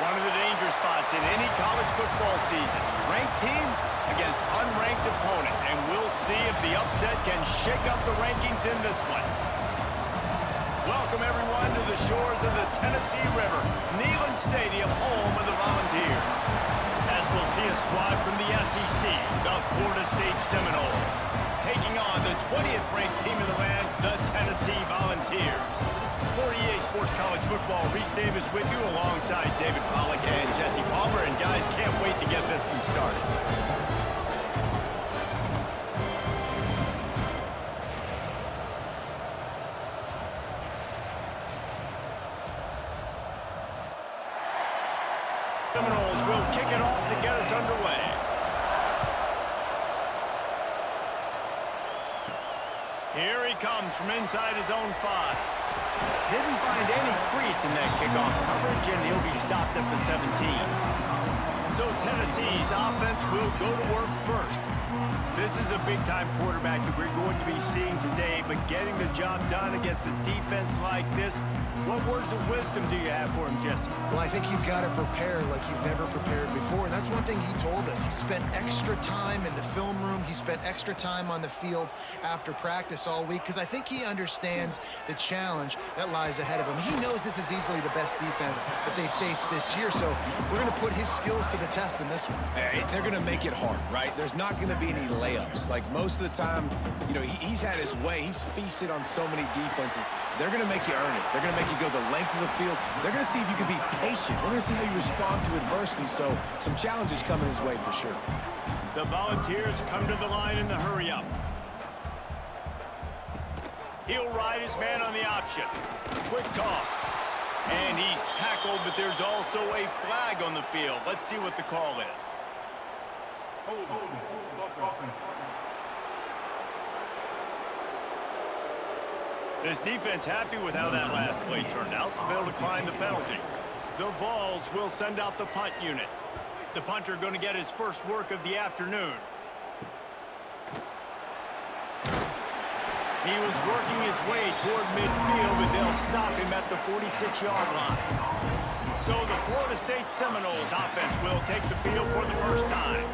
One of the danger spots in any college football season. Ranked team against unranked opponent. And we'll see if the upset can shake up the rankings in this one. Welcome, everyone, to the shores of the Tennessee River. Neyland Stadium, home of the Volunteers. As we'll see a squad from the SEC, the Florida State Seminoles, taking on the 20th ranked team in the land, the Tennessee Volunteers. For EA Sports College Football, Reese Davis with you alongside David Pollack and Jesse Palmer. And guys, can't wait to get this one started. Seminoles will kick it off to get us underway. Here he comes from inside his own 5. Didn't find any crease in that kickoff coverage, and he'll be stopped at the 17. So Tennessee's offense will go to work first. This is a big-time quarterback that we're going to be seeing today, but getting the job done against a defense like this, what words of wisdom do you have for him, Jesse? Well, I think you've got to prepare like you've never prepared before. And that's one thing he told us. He spent extra time in the film room. He spent extra time on the field after practice all week because I think he understands the challenge that lies ahead of him. He knows this is easily the best defense that they faced this year, so we're going to put his skills to the test in this one. They're going to make it hard, right? There's not going to be any layups. Like most of the time, you know, he's had his way. He's feasted on so many defenses. They're going to make you earn it. They're going to make you go the length of the field. They're going to see if you can be patient. They're going to see how you respond to adversity. So some challenges coming his way for sure. The Volunteers come to the line in the hurry-up. He'll ride his man on the option. Quick toss. And he's tackled, but there's also a flag on the field. Let's see what the call is. This defense happy with how that last play turned out, so they'll decline the penalty. The Vols will send out the punt unit. The punter going to get his first work of the afternoon. He was working his way toward midfield, but they'll stop him at the 46-yard line. So the Florida State Seminoles offense will take the field for the first time.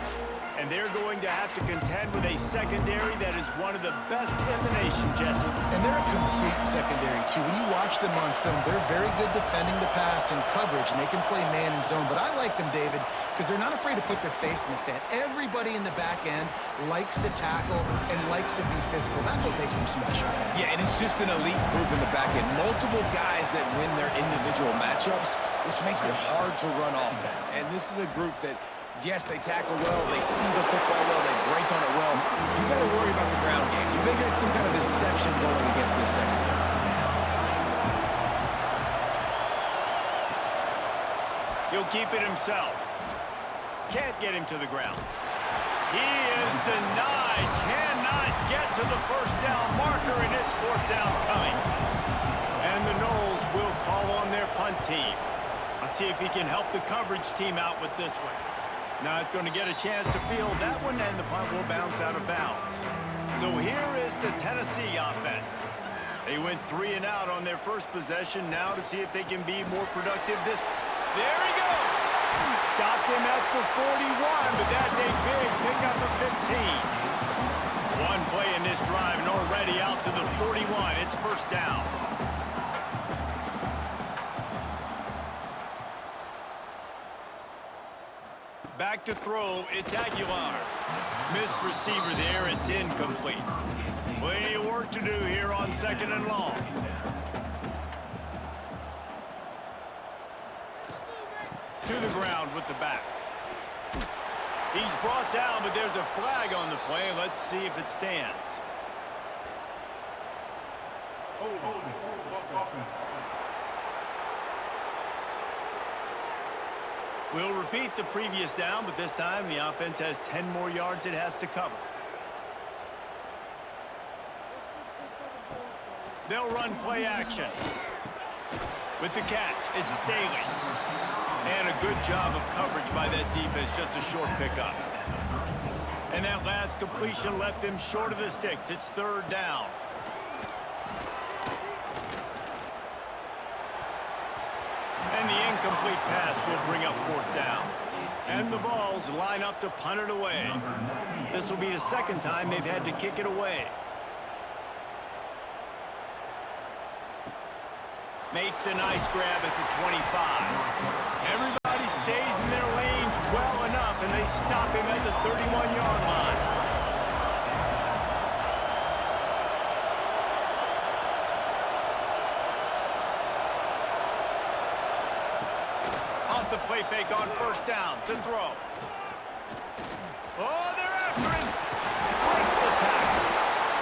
And they're going to have to contend with a secondary that is one of the best in the nation, Jesse. And they're a complete secondary, too. When you watch them on film, they're very good defending the pass and coverage, and they can play man and zone. But I like them, David, because they're not afraid to put their face in the fan. Everybody in the back end likes to tackle and likes to be physical. That's what makes them special. Yeah, and it's just an elite group in the back end. Multiple guys that win their individual matchups, which makes it hard to run offense. And this is a group that, yes, they tackle well, they see the football well, they break on it well. You better worry about the ground game. You better get some kind of deception going against this secondary. He'll keep it himself. Can't get him to the ground. He is denied. Cannot get to the first down marker, and it's fourth down coming. And the Noles will call on their punt team. Let's see if he can help the coverage team out with this one. Not going to get a chance to field that one, and the punt will bounce out of bounds. So here is the Tennessee offense. They went 3 and out on their first possession. Now to see if they can be more productive this. There he goes. Stopped him at the 41, but that's a big pickup of 15. One play in this drive, and already out to the 41. It's first down. Back to throw, it's Aguilar. Missed receiver there, it's incomplete. Plenty of work to do here on 2nd and long. To the ground with the back. He's brought down, but there's a flag on the play. Let's see if it stands. We'll repeat the previous down, but this time the offense has 10 more yards it has to cover. They'll run play action. With the catch, it's Staley. And a good job of coverage by that defense, just a short pickup. And that last completion left them short of the sticks. It's 3rd down. And the incomplete pass will bring up And the Vols line up to punt it away. This will be the second time they've had to kick it away. Makes a nice grab at the 25. Everybody stays in their lanes well enough, and they stop him at the 31-yard line. Off the play fake on first down to throw. Oh, they're after him. Breaks the tackle.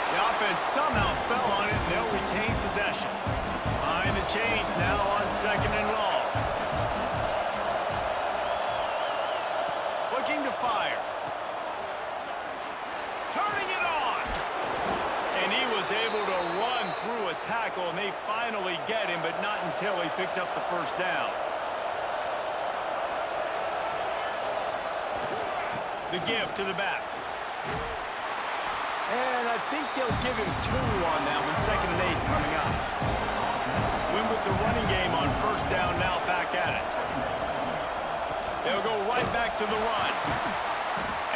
The offense somehow fell on it, and they'll retain possession. Behind the chains now on second and long. Looking to fire. Turning it on. And he was able to run through a tackle, and they finally get him, but not until he picks up the first down. The give to the back. And I think they'll give him 2 on that one. 2nd and 8 coming up. Win with the running game on first down, now back at it. They'll go right back to the run.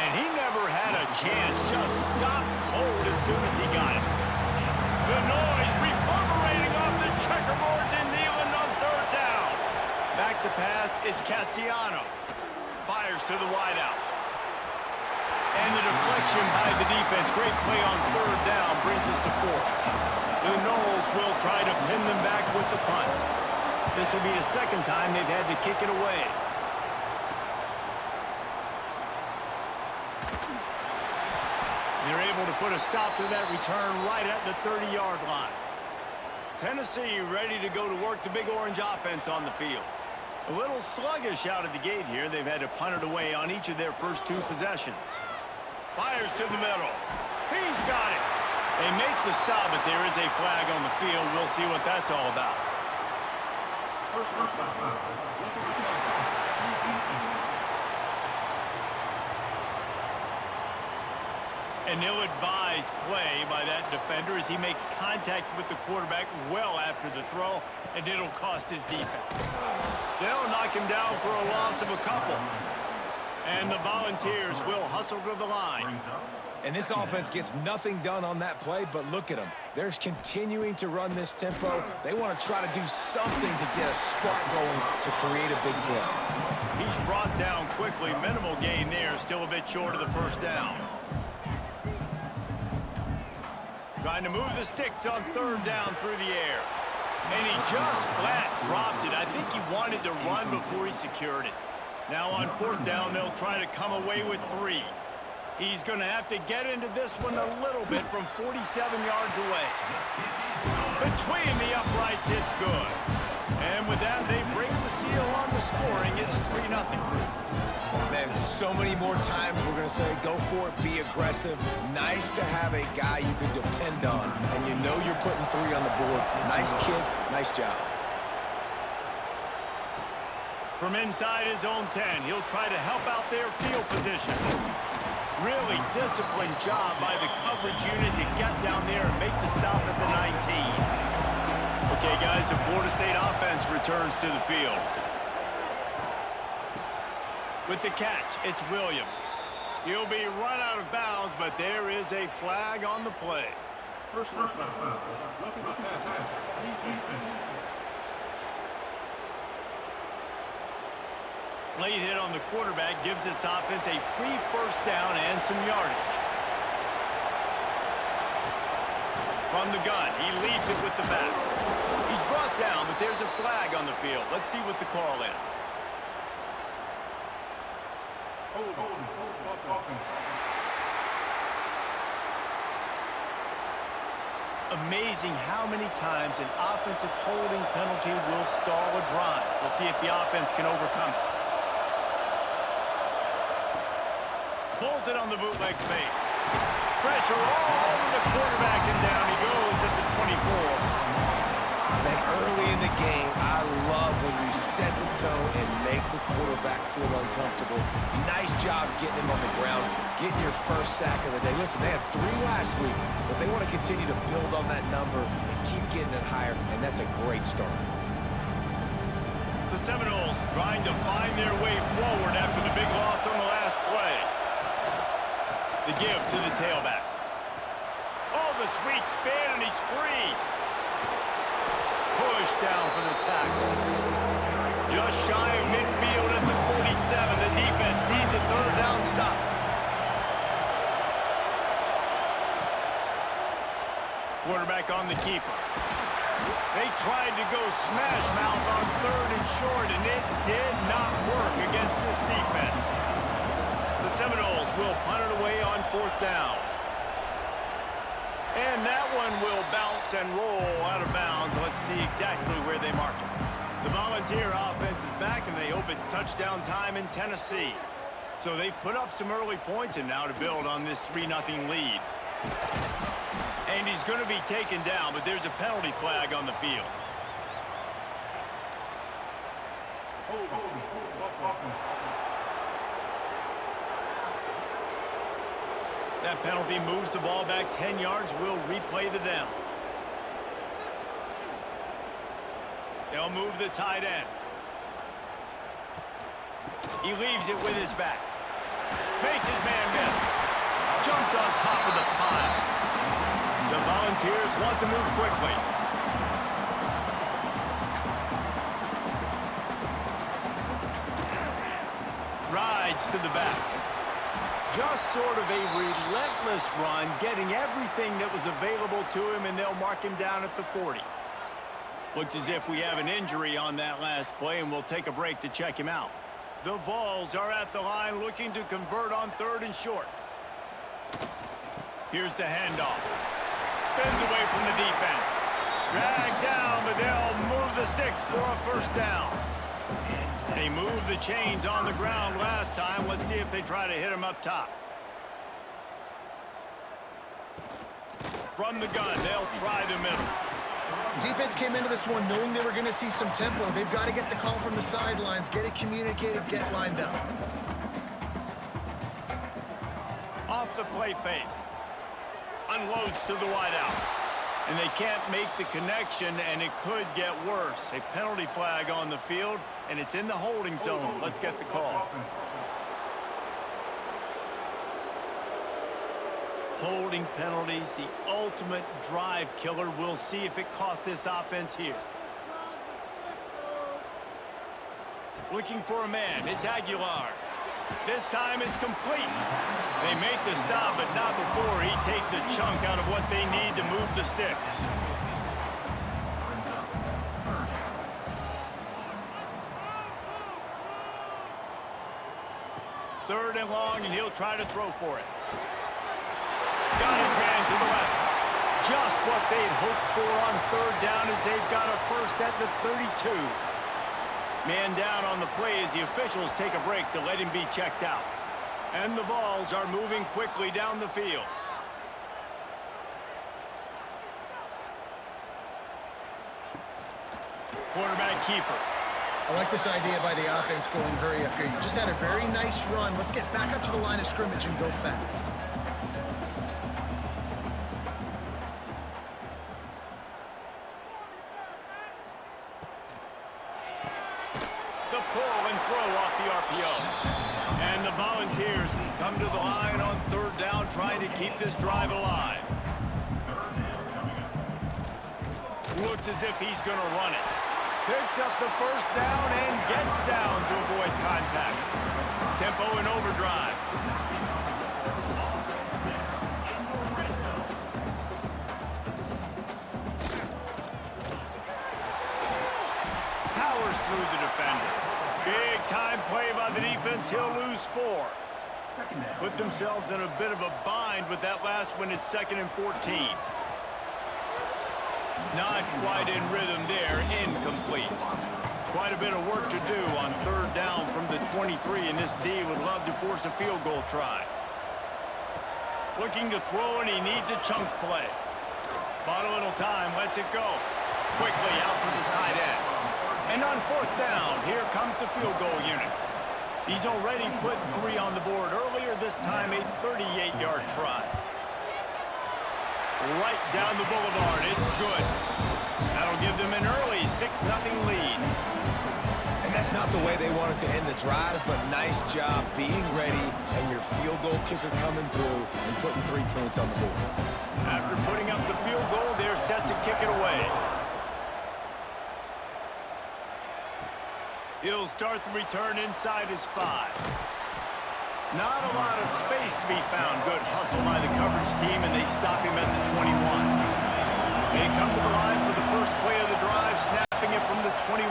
And he never had a chance. Just stopped cold as soon as he got it. The noise reverberating off the checkerboards and kneeling on third down. Back to pass, it's Castellanos. Fires to the wideout. And the deflection by the defense. Great play on third down brings us to 4th. The Noles will try to pin them back with the punt. This will be the second time they've had to kick it away. They're able to put a stop to that return right at the 30-yard line. Tennessee ready to go to work the Big Orange offense on the field. A little sluggish out of the gate here. They've had to punt it away on each of their first 2 possessions. Fires to the middle. He's got it. They make the stop, but there is a flag on the field. We'll see what that's all about. An ill-advised play by that defender as he makes contact with the quarterback well after the throw, and it'll cost his defense. They'll knock him down for a loss of a couple. And the Volunteers will hustle to the line. And this offense gets nothing done on that play, but look at them. They're continuing to run this tempo. They want to try to do something to get a spark going to create a big play. He's brought down quickly. Minimal gain there, still a bit short of the first down. Trying to move the sticks on third down through the air. And he just flat dropped it. I think he wanted to run before he secured it. Now on 4th down, they'll try to come away with 3. He's going to have to get into this one a little bit from 47 yards away. Between the uprights, it's good. And with that, they break the seal on the scoring. It's 3-0. Man, so many more times we're going to say, go for it, be aggressive. Nice to have a guy you can depend on, and you know you're putting 3 on the board. Nice kick, nice job. From inside his own 10, he'll try to help out their field position. Really disciplined job by the coverage unit to get down there and make the stop at the 19. Okay, guys, the Florida State offense returns to the field. With the catch, it's Williams. He'll be run out of bounds, but there is a flag on the play. Personal foul. Roughing the passer. Late hit on the quarterback gives this offense a free first down and some yardage. From the gun, he leaves it with the back. He's brought down, but there's a flag on the field. Let's see what the call is. Amazing how many times an offensive holding penalty will stall a drive. We'll see if the offense can overcome it. Pulls it on the bootleg fake. Pressure all over the quarterback, and down he goes at the 24. Then early in the game, I love when you set the tone and make the quarterback feel uncomfortable. Nice job getting him on the ground, getting your first sack of the day. Listen, they had 3 last week, but they want to continue to build on that number and keep getting it higher, and that's a great start. The Seminoles trying to find their way forward after the big loss The give to the tailback. Oh, the sweet spin, and he's free. Push down for the tackle. Just shy of midfield at the 47. The defense needs a third down stop. Quarterback on the keeper. They tried to go smash mouth on 3rd and short, and it did not work against this defense. The Seminoles will punt it away on 4th down. And that one will bounce and roll out of bounds. Let's see exactly where they mark it. The Volunteer offense is back, and they hope it's touchdown time in Tennessee. So they've put up some early points, and now to build on this 3-0 lead. And he's going to be taken down, but there's a penalty flag on the field. That penalty moves the ball back 10 yards. We'll replay the down. They'll move the tight end. He leaves it with his back. Makes his man miss. Jumped on top of the pile. The Volunteers want to move quickly. Rides to the back. Just sort of a relentless run, getting everything that was available to him, and they'll mark him down at the 40. Looks as if we have an injury on that last play, and we'll take a break to check him out. The Vols are at the line looking to convert on 3rd and short. Here's the handoff. Spins away from the defense. Dragged down, but they'll move the sticks for a 1st down. They moved the chains on the ground last time. Let's see if they try to hit him up top. From the gun, they'll try the middle. Defense came into this one knowing they were going to see some tempo. They've got to get the call from the sidelines, get it communicated, get lined up. Off the play fake. Unloads to the wideout. And they can't make the connection, and it could get worse. A penalty flag on the field, and it's in the holding zone. Let's get the call. Holding penalties, the ultimate drive killer. We'll see if it costs this offense here. Looking for a man. It's Aguilar. This time it's complete. They make the stop, but not before he takes a chunk out of what they need to move the sticks. Third and long, and he'll try to throw for it. Got his man to the left. Just what they'd hoped for on 3rd down, as they've got a 1st at the 32. Man down on the play as the officials take a break to let him be checked out. And the Vols are moving quickly down the field. Quarterback keeper. I like this idea by the offense going hurry up here. You just had a very nice run. Let's get back up to the line of scrimmage and go fast. The pull and throw off the RPO. And the Volunteers come to the line on 3rd down, trying to keep this drive alive. Looks as if he's going to run it. Picks up the 1st down and gets down to avoid contact. Tempo and overdrive. Powers through the defender. Big time play by the defense. He'll lose 4. Put themselves in a bit of a bind with that last one. Is 2nd and 14. Not quite in rhythm there. Incomplete. Quite a bit of work to do on 3rd down from the 23, and this D would love to force a field goal try. Looking to throw, and he needs a chunk play. Bought a little time, lets it go. Quickly out to the tight end. And on 4th down, here comes the field goal unit. He's already put 3 on the board earlier, this time a 38-yard try. Right down the boulevard, it's good. That'll give them an early 6-0 lead. And That's not the way they wanted to end the drive, but nice job being ready and your field goal kicker coming through and putting 3 points on the board. After putting up the field goal, they're set to kick it away. He'll start the return inside his 5. Not a lot of space to be found. Good hustle by the coverage team, and they stop him at the 21. They come to the line for the first play of the drive, snapping it from the 21.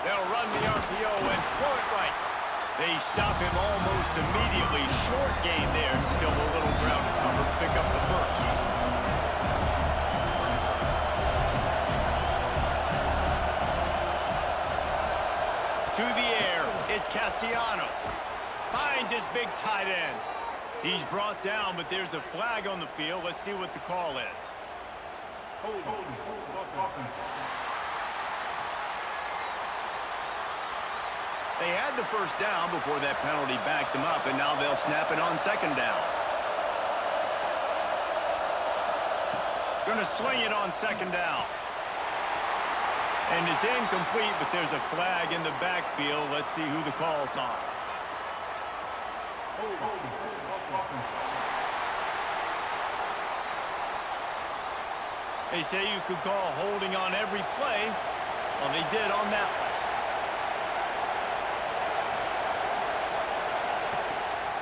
They'll run the RPO and throw it right. They stop him almost immediately. Short gain there, and still a little ground to cover to pick up the first. To the air, it's Castellanos. Finds his big tight end. He's brought down, but there's a flag on the field. Let's see what the call is. Hold. They had the first down before that penalty backed them up, and now they'll snap it on second down. Going to sling it on second down. And it's incomplete, but there's a flag in the backfield. Let's see who the call's on. They say you could call holding on every play. Well, they did on that one.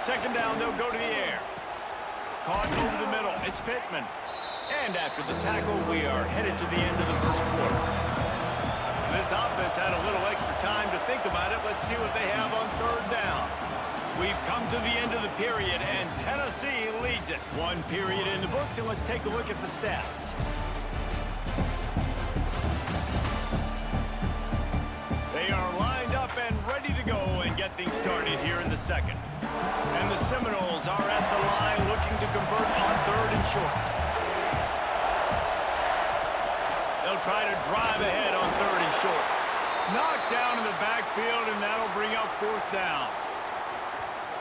Second down, they'll go to the air. Caught over the middle. It's Pittman. And after the tackle, we are headed to the end of the first quarter. This offense had a little extra time to think about it. Let's see what they have on third down. We've come to the end of the period, and Tennessee leads it. 1 period in the books, and let's take a look at the stats. They are lined up and ready to go and get things started here in the second. And the Seminoles are at the line looking to convert on third and short. They'll try to drive ahead on third and short. Knocked down in the backfield, and that'll bring up fourth down.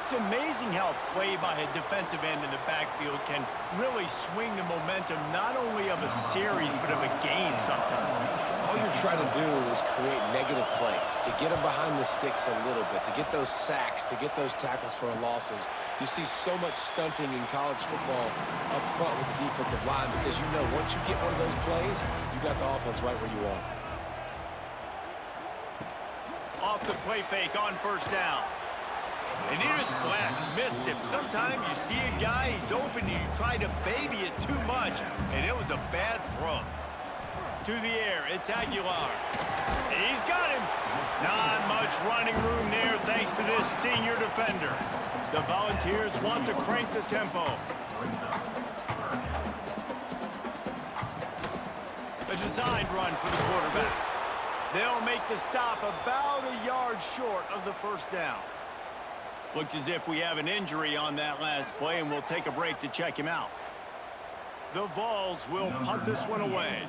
It's amazing how play by a defensive end in the backfield can really swing the momentum not only of a series but of a game sometimes. All you're trying to do is create negative plays, to get them behind the sticks a little bit, to get those sacks, to get those tackles for losses. You see so much stunting in college football up front with the defensive line because you know once you get one of those plays, you got the offense right where you want. Off the play fake on first down. And he just flat missed him. Sometimes you see a guy, he's open, and you try to baby it too much, and it was a bad throw. To the air, it's Aguilar. He's got him. Not much running room there thanks to this senior defender. The Volunteers want to crank the tempo. A designed run for the quarterback. They'll make the stop about a yard short of the first down. Looks as if we have an injury on that last play, and we'll take a break to check him out. The Vols will punt this one away.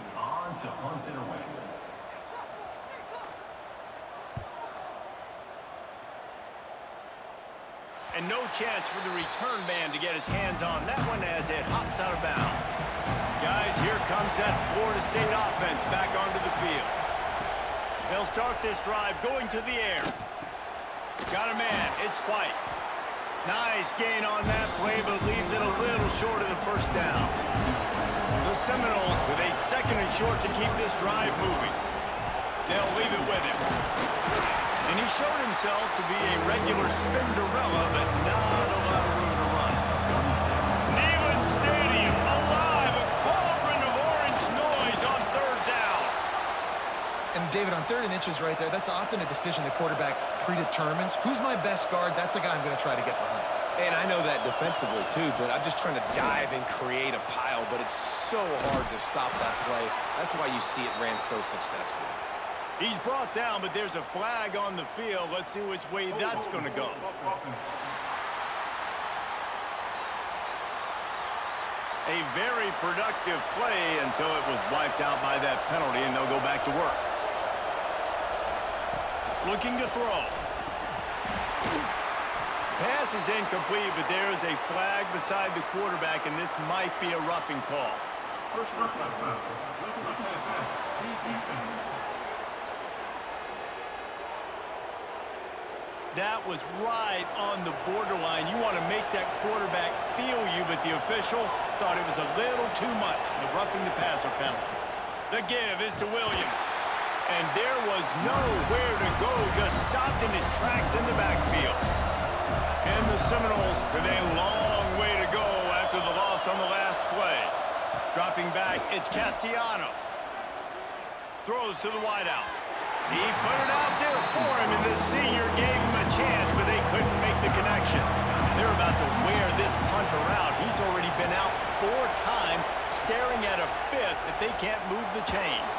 And no chance for the return man to get his hands on that one as it hops out of bounds. Guys, here comes that Florida State offense back onto the field. They'll start this drive going to the air. Got a man. It's White. Nice gain on that play, but leaves it a little short of the first down. The Seminoles with a second and short to keep this drive moving. They'll leave it with him. And he showed himself to be a regular Spinderella, but not a lot of room to run. Neyland Stadium alive, a cauldron of orange noise on third down. And David, on 3rd and inches right there, that's often a decision the quarterback predetermines. Who's my best guard? That's the guy I'm going to try to get behind. And I know that defensively too, but I'm just trying to dive and create a pile, but it's so hard to stop that play. That's why you see it ran so successfully. He's brought down, but there's a flag on the field. Let's see which way that's going to go. A very productive play until it was wiped out by that penalty, and they'll go back to work. Looking to throw. Pass is incomplete, but there is a flag beside the quarterback, and this might be a roughing call. Personal foul. Roughing the passer. That was right on the borderline. You want to make that quarterback feel you, but the official thought it was a little too much. The roughing the passer penalty. The give is to Williams. And there was nowhere to go, just stopped in his tracks in the backfield. And the Seminoles with a long way to go after the loss on the last play. Dropping back, it's Castellanos. Throws to the wideout. He put it out there for him, and the senior gave him a chance, but they couldn't make the connection. They're about to wear this punter out. He's already been out 4 times, staring at a 5th if they can't move the chains.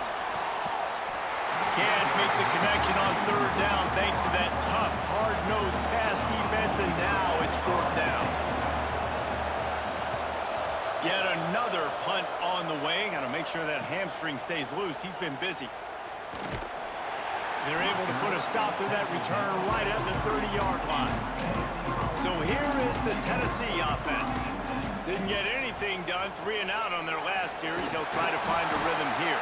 Can't make the connection on 3rd down thanks to that tough, hard-nosed pass defense, and now it's 4th down. Yet another punt on the way. Got to make sure that hamstring stays loose. He's been busy. They're able to put a stop to that return right at the 30-yard line. So here is the Tennessee offense. Didn't get anything done, 3 and out on their last series. They'll try to find a rhythm here.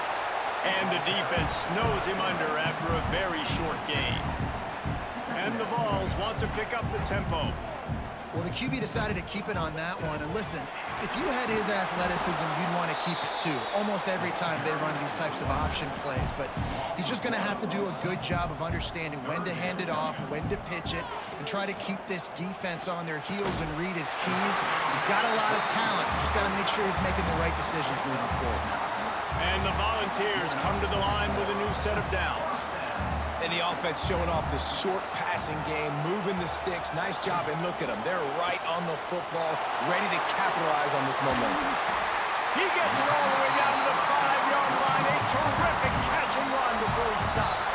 And the defense snows him under after a very short game. And the Vols want to pick up the tempo. Well, the QB decided to keep it on that one. And listen, if you had his athleticism, you'd want to keep it too. Almost every time they run these types of option plays. But he's just going to have to do a good job of understanding when to hand it off, when to pitch it, and try to keep this defense on their heels and read his keys. He's got a lot of talent. Just got to make sure he's making the right decisions moving forward. And the Volunteers come to the line with a new set of downs. And the offense showing off this short passing game, moving the sticks. Nice job, and look at them. They're right on the football, ready to capitalize on this momentum. He gets it all the way down to the 5-yard line. A terrific catch and run before he stopped.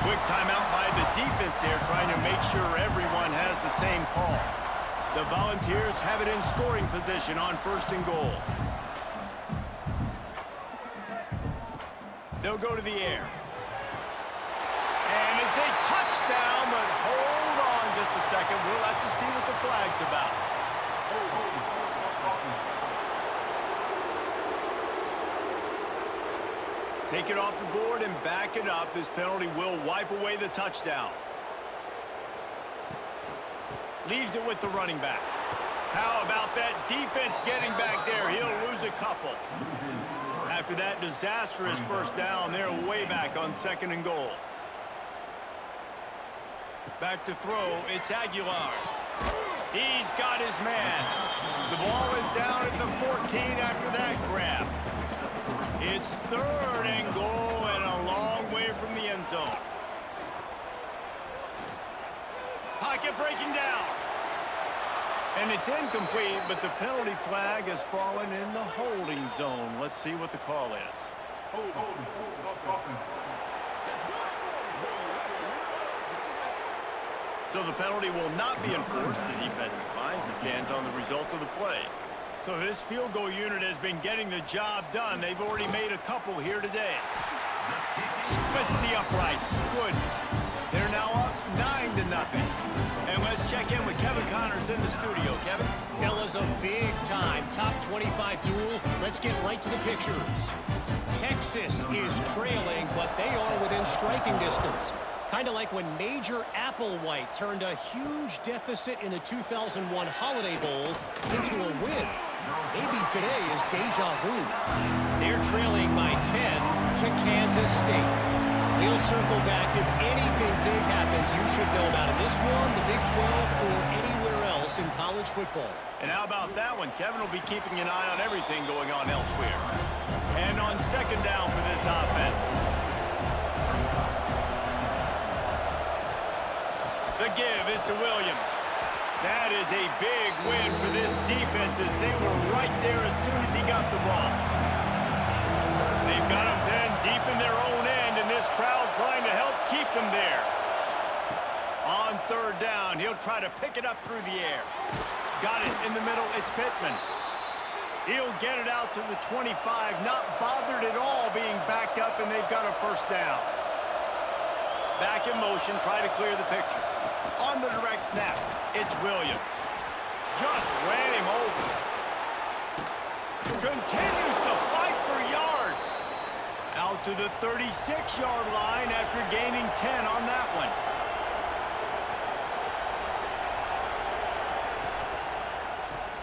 Quick timeout by the defense there, trying to make sure everyone has the same call. The Volunteers have it in scoring position on 1st and goal. They'll go to the air. And it's a touchdown, but hold on just a second. We'll have to see what the flag's about. Take it off the board and back it up. This penalty will wipe away the touchdown. Leaves it with the running back. How about that defense getting back there? He'll lose a couple. After that disastrous 1st down, they're way back on 2nd and goal. Back to throw, it's Aguilar. He's got his man. The ball is down at the 14 after that grab. It's 3rd and goal and a long way from the end zone. Pocket breaking down. And it's incomplete, but the penalty flag has fallen in the holding zone. Let's see what the call is. So the penalty will not be enforced. The defense declines and stands on the result of the play. So this field goal unit has been getting the job done. They've already made a couple here today. Splits the uprights. Good. They're now up 9-0. And let's check in with Kevin Connors in the studio. Kevin? Fellas, a big-time top 25 duel. Let's get right to the pictures. Texas is trailing, but they are within striking distance. Kind of like when Major Applewhite turned a huge deficit in the 2001 Holiday Bowl into a win. Maybe today is deja vu. They're trailing by 10 to Kansas State. We'll circle back if anything big happens you should know about in this one, the Big 12, or anywhere else in college football. And how about that one? Kevin will be keeping an eye on everything going on elsewhere. And on 2nd down for this offense. The give is to Williams. That is a big win for this defense as they were right there as soon as he got the ball. They've got him pinned deep in their own end, and this crowd trying to help keep them there. On 3rd down, he'll try to pick it up through the air. Got it in the middle, it's Pittman. He'll get it out to the 25, not bothered at all being backed up, and they've got a 1st down. Back in motion, try to clear the picture. On the direct snap, it's Williams. Just ran him over. Continues to fight for yards. Out to the 36-yard line after gaining 10 on that one.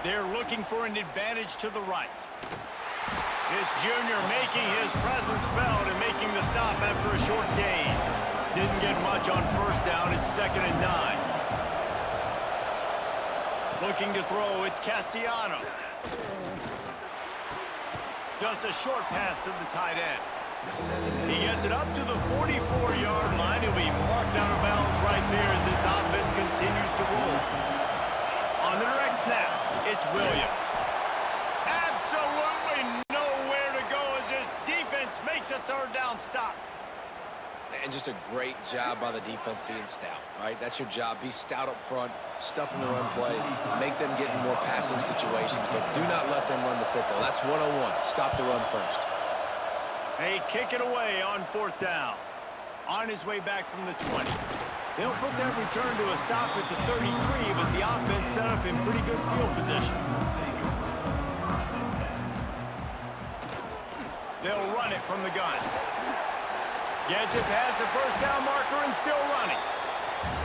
They're looking for an advantage to the right. This junior making his presence felt and making the stop after a short gain. Didn't get much on first down. It's 2nd and 9. Looking to throw, it's Castellanos. Just a short pass to the tight end. He gets it up to the 44-yard line. He'll be marked out of bounds right there as this offense continues to roll. On the direct snap, it's Williams. Absolutely nowhere to go as this defense makes a 3rd down stop. And just a great job by the defense being stout, right? That's your job. Be stout up front, stuff in the run play, make them get in more passing situations, but do not let them run the football. That's 101. Stop the run first. They kick it away on 4th down. On his way back from the 20. They'll put that return to a stop at the 33, but the offense set up in pretty good field position. They'll run it from the gun. Gets it past the 1st down marker and still running.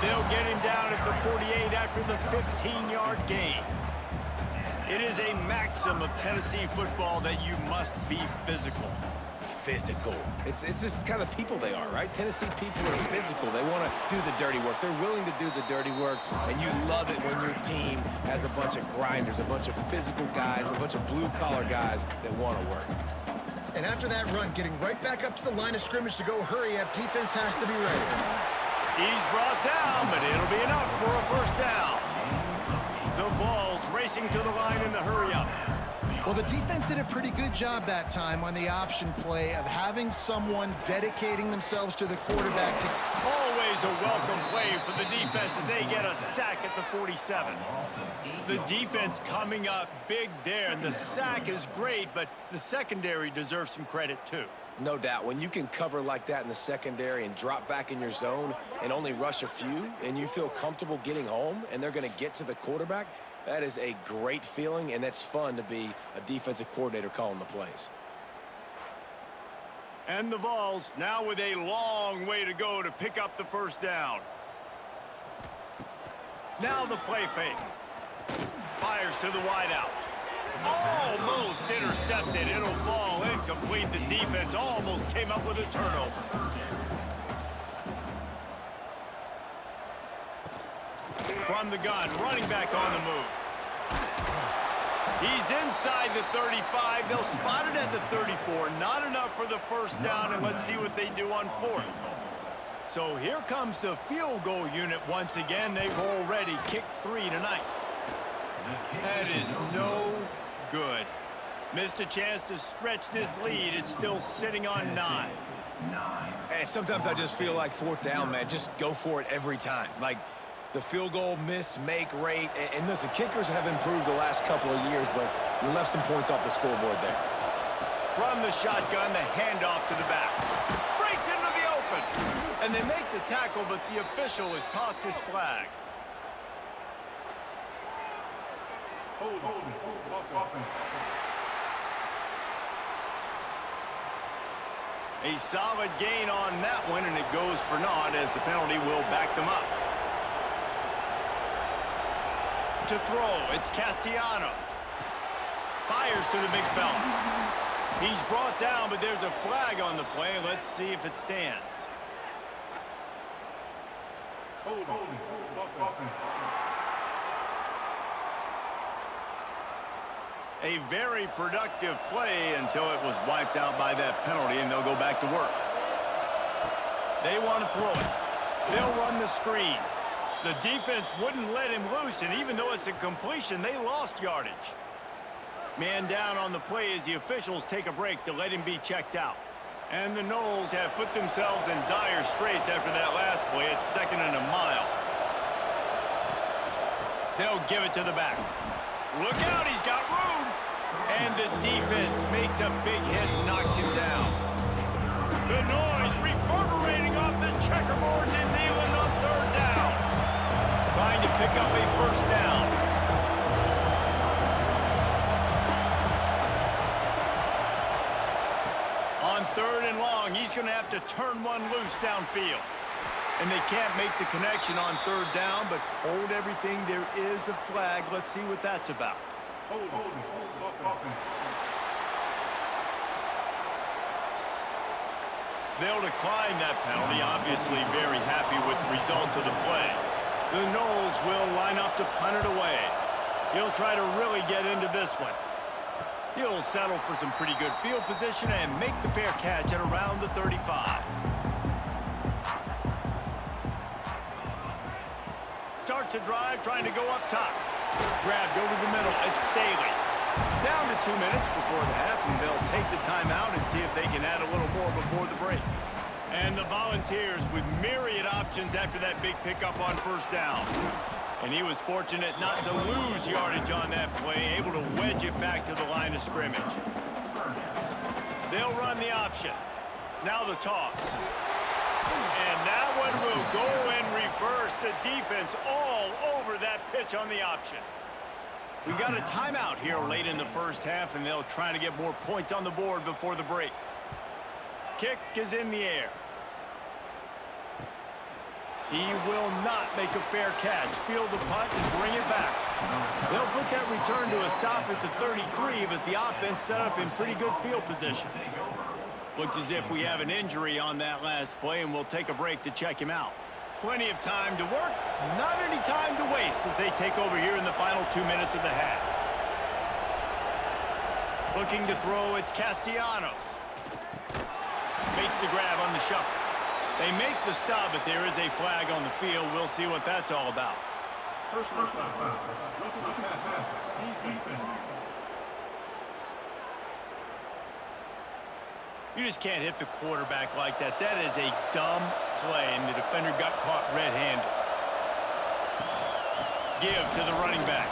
They'll get him down at the 48 after the 15-yard gain. It is a maxim of Tennessee football that you must be physical. Physical. It's this kind of people they are, right? Tennessee people are physical. They want to do the dirty work. They're willing to do the dirty work, and you love it when your team has a bunch of grinders, a bunch of physical guys, a bunch of blue-collar guys that want to work. And after that run, getting right back up to the line of scrimmage to go hurry up, defense has to be ready. He's brought down, but it'll be enough for a 1st down. The Vols racing to the line in the hurry-up. Well, the defense did a pretty good job that time on the option play of having someone dedicating themselves to the quarterback. Always a welcome play for the defense as they get a sack at the 47. The defense coming up big there, and the sack is great, but the secondary deserves some credit too. No doubt. When you can cover like that in the secondary and drop back in your zone and only rush a few, and you feel comfortable getting home, and they're going to get to the quarterback, that is a great feeling, and that's fun to be a defensive coordinator calling the plays. And the Vols now with a long way to go to pick up the 1st down. Now the play fake. Fires to the wideout. Almost intercepted. It'll fall incomplete. The defense almost came up with a turnover. From the gun, running back on the move. He's inside the 35. They'll spot it at the 34. Not enough for the 1st down, and let's see what they do on 4th. So here comes the field goal unit once again. They've already kicked 3 tonight. That is no good. Missed a chance to stretch this lead. It's still sitting on 9. And sometimes I just feel like 4th down, man, just go for it every time. Like, the field goal miss-make rate. And listen, kickers have improved the last couple of years, but you left some points off the scoreboard there. From the shotgun, the handoff to the back. Breaks into the open. And they make the tackle, but the official has tossed his flag. Hold. A solid gain on that one, and it goes for naught as the penalty will back them up. To throw, it's Castellanos. Fires to the big fella. He's brought down, but there's a flag on the play. Let's see if it stands. Hold. A very productive play until it was wiped out by that penalty, and they'll go back to work. They want to throw it. They'll run the screen. The defense wouldn't let him loose, and even though it's a completion, they lost yardage. Man down on the play as the officials take a break to let him be checked out. And the Noles have put themselves in dire straits after that last play. It's 2nd and a mile. They'll give it to the back. Look out, he's got room. And the defense makes a big hit and knocks him down. The noise reverberating off the checkerboards and kneeling on 3rd down. Trying to pick up a 1st down. On 3rd and long, he's going to have to turn one loose downfield. And they can't make the connection on 3rd down, but hold everything. There is a flag. Let's see what that's about. They'll decline that penalty, obviously very happy with the results of the play. The Noles will line up to punt it away. He'll try to really get into this one. He'll settle for some pretty good field position and make the fair catch at around the 35. Starts a drive, trying to go up top. Grabbed over the middle. It's Staley. Down to 2 minutes before the half, and they'll take the timeout and see if they can add a little more before the break. And the Volunteers with myriad options after that big pickup on first down. And he was fortunate not to lose yardage on that play, able to wedge it back to the line of scrimmage. They'll run the option. Now the toss. And that one will go in reverse. The defense all over that pitch on the option. We got a timeout here late in the first half, and they'll try to get more points on the board before the break. Kick is in the air. He will not make a fair catch. Field the punt and bring it back. They'll put that return to a stop at the 33, but the offense set up in pretty good field position. Looks as if we have an injury on that last play, and we'll take a break to check him out. Plenty of time to work, not any time to waste as they take over here in the final 2 minutes of the half. Looking to throw, it's Castellanos. Makes the grab on the shuffle. They make the stop, but there is a flag on the field. We'll see what that's all about. Personal foul. Roughing the passer. Defense. You just can't hit the quarterback like that. That is a dumb play, and the defender got caught red-handed. Give to the running back.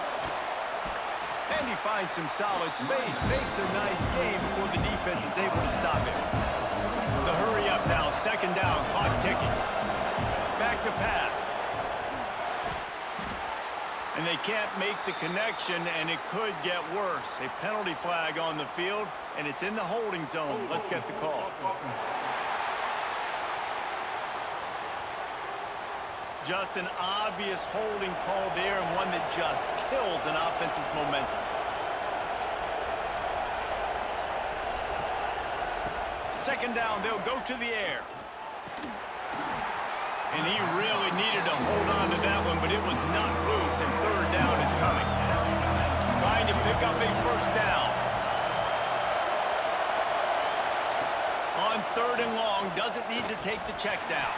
And he finds some solid space, makes a nice game before the defense is able to stop him. The hurry up now, second down, clock ticking. Back to pass. And they can't make the connection, and it could get worse. A penalty flag on the field, and it's in the holding zone. Let's get the call. Just an obvious holding call there, and one that just kills an offense's momentum. Second down, they'll go to the air. And he really needed to hold on to that one, but it was not loose, and third down is coming. Trying to pick up a first down. On third and long, doesn't need to take the check down.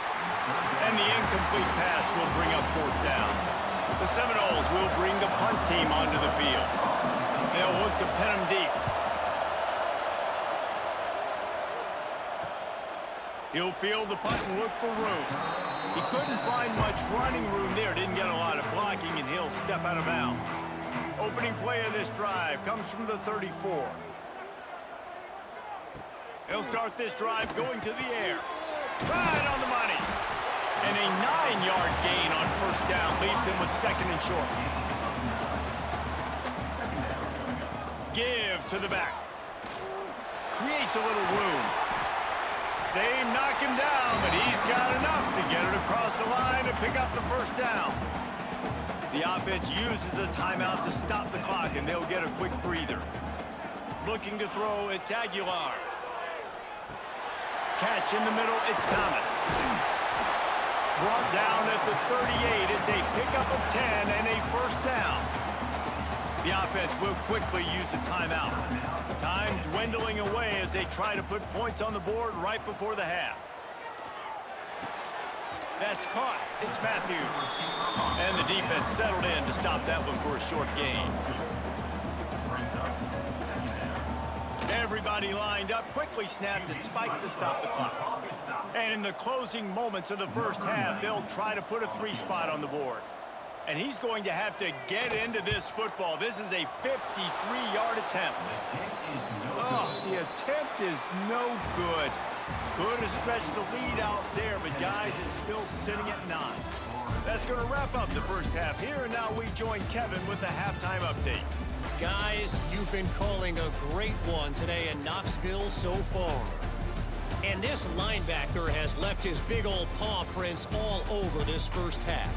And the incomplete pass will bring up fourth down. The Seminoles will bring the punt team onto the field. They'll look to pin them deep. He'll field the punt and look for room. He couldn't find much running room there. Didn't get a lot of blocking, and he'll step out of bounds. Opening play of this drive comes from the 34. He'll start this drive going to the air. Right on the money. And a 9-yard gain on first down leaves him with second and short. Give to the back. Creates a little room. They knock him down, but he's got enough to get it across the line and pick up the first down. The offense uses a timeout to stop the clock, and they'll get a quick breather. Looking to throw, it's Aguilar. Catch in the middle, it's Thomas. Brought down at the 38, it's a pickup of 10 and a first down. The offense will quickly use a timeout. Time dwindling away as they try to put points on the board right before the half. That's caught. It's Matthews. And the defense settled in to stop that one for a short gain. Everybody lined up, quickly snapped and spiked to stop the clock. And in the closing moments of the first half, they'll try to put a 3-spot on the board. And he's going to have to get into this football. This is a 53-yard attempt. Oh, the attempt is no good. Could have stretched the lead out there, but guys, it's still sitting at 9. That's going to wrap up the first half here, and now we join Kevin with the halftime update. Guys, you've been calling a great one today in Knoxville so far. And this linebacker has left his big old paw prints all over this first half.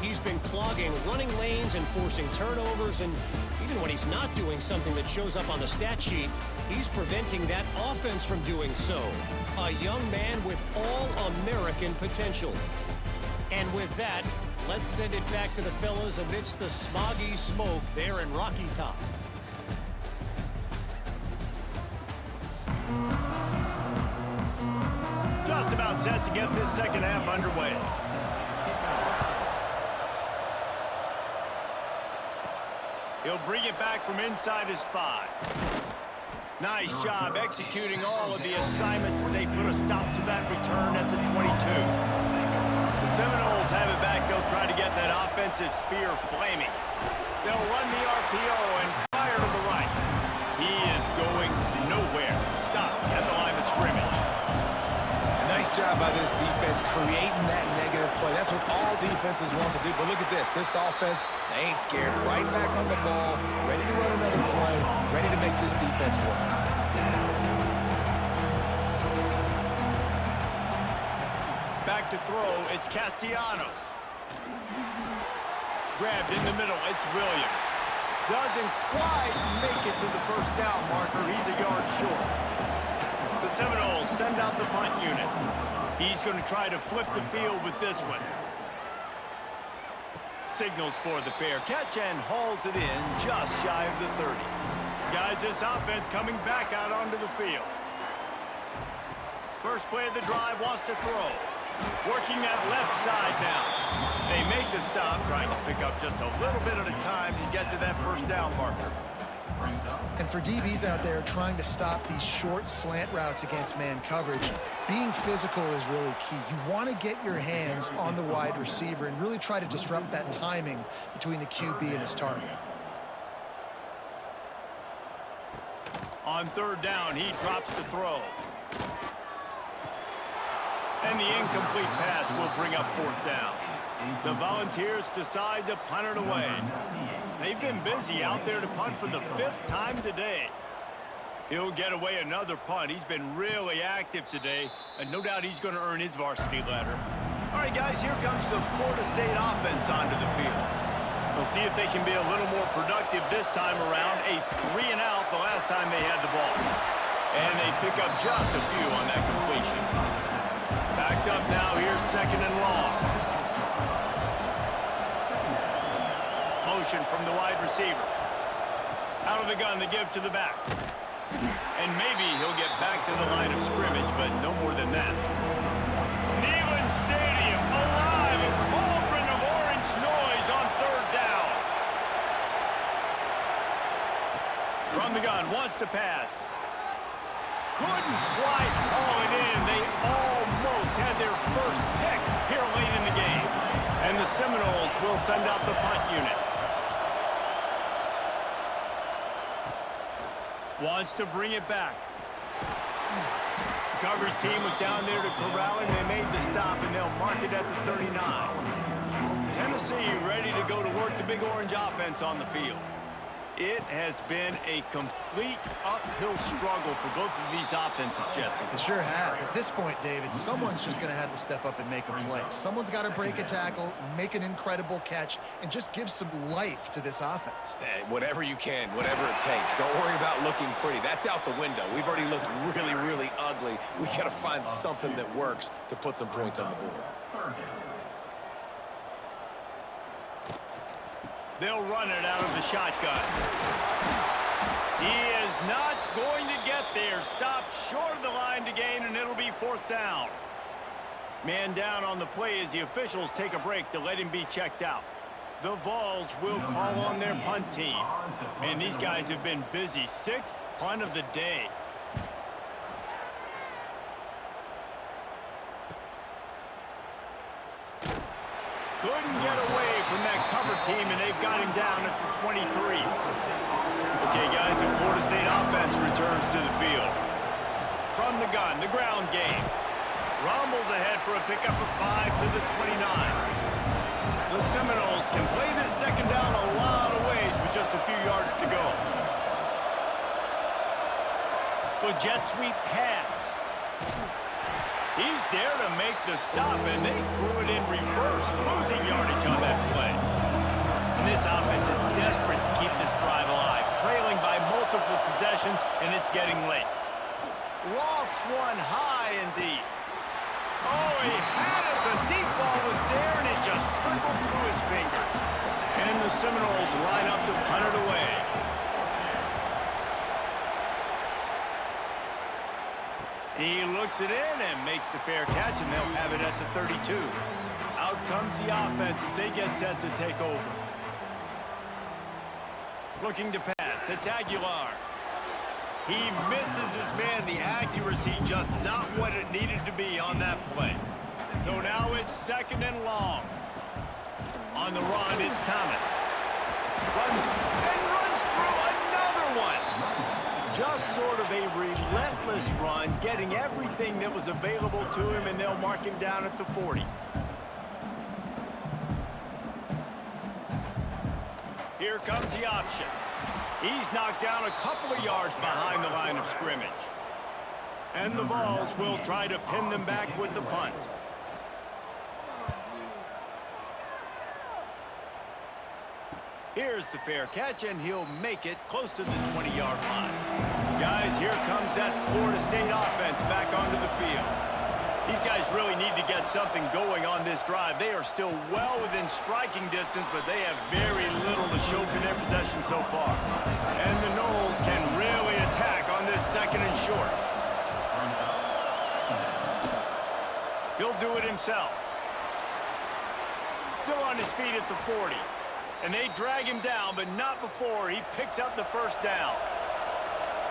he's been clogging running lanes and forcing turnovers, and even when he's not doing something that shows up on the stat sheet, he's preventing that offense from doing so. A young man with all-American potential. And with that, let's send it back to the fellas amidst the smoggy smoke there in Rocky Top. Just about set to get this second half underway. He'll bring it back from inside his 5. Nice job executing all of the assignments as they put a stop to that return at the 22. The Seminoles have it back. They'll try to get that offensive spear flaming. They'll run the RPO and fire to the right. He is going nowhere. Stop at the line of scrimmage. Nice job by this defense creating that negative play. That's what all defenses want to do. But look at this. This offense, they ain't scared. Right back on the ball, ready to run another play, ready to make this defense work. Back to throw, it's Castellanos. Grabbed in the middle, it's Williams. Doesn't quite make it to the first down marker. He's a yard short. The Seminoles send out the punt unit. He's going to try to flip the field with this one. Signals for the fair catch and hauls it in just shy of the 30. Guys, this offense coming back out onto the field. First play of the drive, wants to throw. Working that left side now. They make the stop, trying to pick up just a little bit at a time to get to that first down marker. And for DBs out there trying to stop these short slant routes against man coverage, being physical is really key. You want to get your hands on the wide receiver and really try to disrupt that timing between the QB and his target. On third down, he drops the throw. And the incomplete pass will bring up fourth down. The Volunteers decide to punt it away. They've been busy out there to punt for the 5th time today. He'll get away another punt. He's been really active today, and no doubt he's going to earn his varsity ladder. All right, guys, here comes the Florida State offense onto the field. We'll see if they can be a little more productive this time around. A 3-and-out the last time they had the ball. And they pick up just a few on that completion. Backed up now, here's second and long. Motion from the wide receiver. Out of the gun to give to the back. And maybe he'll get back to the line of scrimmage, but no more than that. Neyland Stadium alive, a cauldron of orange noise on third down. From the gun, wants to pass. Couldn't quite haul it in. They almost had their first pick here late in the game. And the Seminoles will send out the punt unit. Wants to bring it back. The coverage team was down there to corral him. They made the stop, and they'll mark it at the 39. Tennessee ready to go to work the Big Orange offense on the field. It has been a complete uphill struggle for both of these offenses, Jesse. It sure has. At this point, David, someone's just going to have to step up and make a play. Someone's got to break a tackle, make an incredible catch, and just give some life to this offense. Hey, whatever you can, whatever it takes. Don't worry about looking pretty. That's out the window. We've already looked really, really ugly. We got to find something that works to put some points on the board. They'll run it out of the shotgun. He is not going to get there. Stopped short of the line to gain, and it'll be fourth down. Man down on the play as the officials take a break to let him be checked out. The Vols will call on their punt team. Man, these guys have been busy. 6th punt of the day. Couldn't get away from that cover team, and they've got him down at the 23. Okay, guys, the Florida State offense returns to the field. From the gun, the ground game. Rumbles ahead for a pickup of 5 to the 29. The Seminoles can play this second down a lot of ways with just a few yards to go. Well, jet sweep pass. He's there to make the stop, and they threw it in reverse, losing yardage on that play. possessions, and it's getting late. Lofts one high and deep. Oh, he had it. The deep ball was there, and it just trickled through his fingers. And the Seminoles line up to punt it away. He looks it in and makes the fair catch, and they'll have it at the 32. Out comes the offense as they get set to take over. Looking to pass. It's Aguilar. He misses his man. The accuracy just not what it needed to be on that play. So now it's second and long. On the run, it's Thomas. Runs through another one. Just sort of a relentless run, getting everything that was available to him, and they'll mark him down at the 40. Here comes the option. He's knocked down a couple of yards behind the line of scrimmage. And the Vols will try to pin them back with the punt. Here's the fair catch, and he'll make it close to the 20-yard line. Guys, here comes that Florida State offense back onto the field. These guys really need to get something going on this drive. They are still well within striking distance, but they have very little to show for their possession so far. And the Noles can really attack on this second and short. He'll do it himself. Still on his feet at the 40. And they drag him down, but not before he picks up the first down.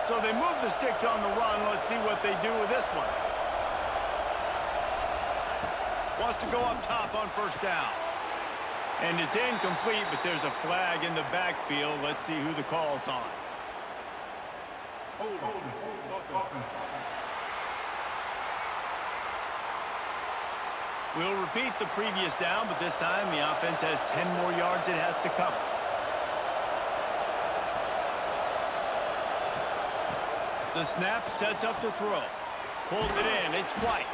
So they move the sticks on the run. Let's see what they do with this one. Wants to go up top on first down. And it's incomplete, but there's a flag in the backfield. Let's see who the call's on. We'll repeat the previous down, but this time the offense has 10 more yards it has to cover. The snap sets up the throw. Pulls it in. It's White.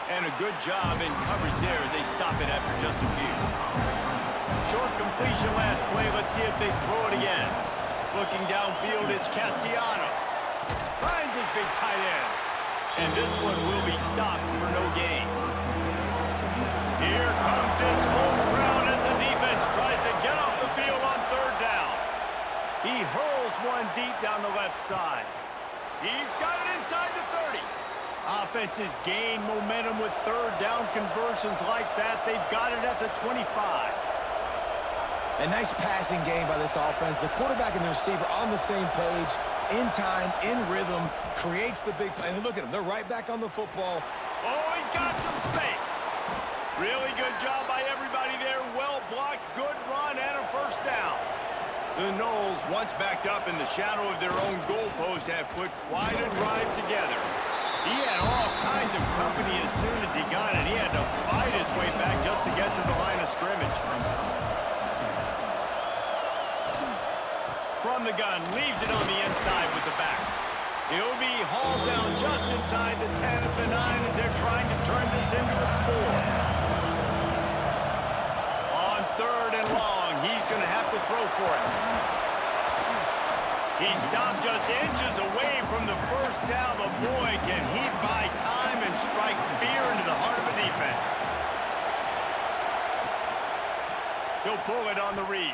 And a good job in coverage there as they stop it after just a few. Short completion last play. Let's see if they throw it again. Looking downfield, it's Castellanos. Finds his big tight end. And this one will be stopped for no gain. Here comes this home crowd as the defense tries to get off the field on third down. He hurls one deep down the left side. He's got it inside the 30. Offenses gain momentum with third down conversions like that. They've got it at the 25. A nice passing game by this offense. The quarterback and the receiver on the same page, in time, in rhythm, creates the big play. And look at them. They're right back on the football. Oh, he's got some space. Really good job by everybody there. Well blocked, good run, and a first down. The Noles, once backed up in the shadow of their own goalpost, have put quite a drive together. He had all kinds of company as soon as he got it. He had to fight his way back just to get to the line of scrimmage. From the gun, leaves it on the inside with the back. He'll be hauled down just inside the 10 at the 9 as they're trying to turn this into a score. On third and long, he's going to have to throw for it. He stopped just inches away from the first down, but boy, can he buy time and strike fear into the heart of a defense. He'll pull it on the read.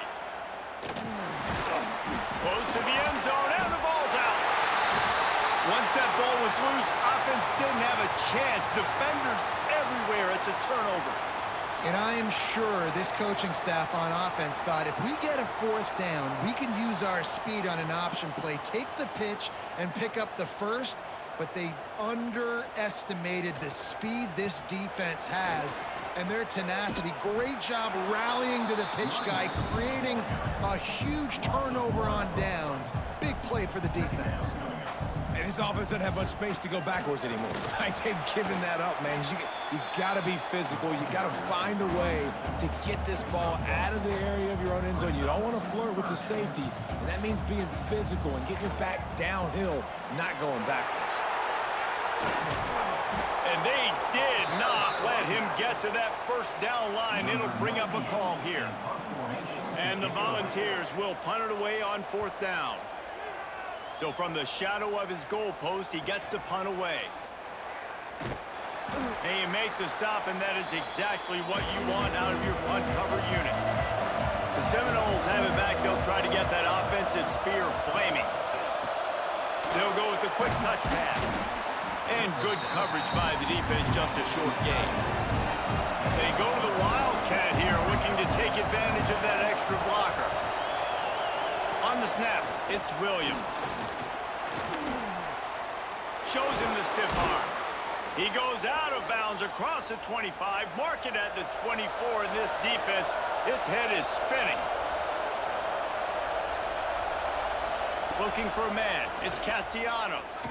Close to the end zone, and the ball's out. Once that ball was loose, offense didn't have a chance. Defenders everywhere. It's a turnover. And I am sure this coaching staff on offense thought if we get a fourth down, we can use our speed on an option play, take the pitch, and pick up the first. But they underestimated the speed this defense has and their tenacity. Great job rallying to the pitch guy, creating a huge turnover on downs. Big play for the defense. And this offense doesn't have much space to go backwards anymore. Right? They've given that up, man. You got to be physical. You got to find a way to get this ball out of the area of your own end zone. You don't want to flirt with the safety, and that means being physical and getting your back downhill, not going backwards. And they did not let him get to that first down line. It'll bring up a call here. And the Volunteers will punt it away on fourth down. So from the shadow of his goalpost, he gets the punt away. And you make the stop, and that is exactly what you want out of your punt cover unit. The Seminoles have it back. They'll try to get that offensive spear flaming. They'll go with a quick touch pass. And good coverage by the defense, just a short gain. They go to the Wildcat here, looking to take advantage of that extra blocker. On the snap, it's Williams. Shows him the stiff arm. He goes out of bounds across the 25, mark it at the 24, and this defense, its head is spinning. Looking for a man, it's Castellanos.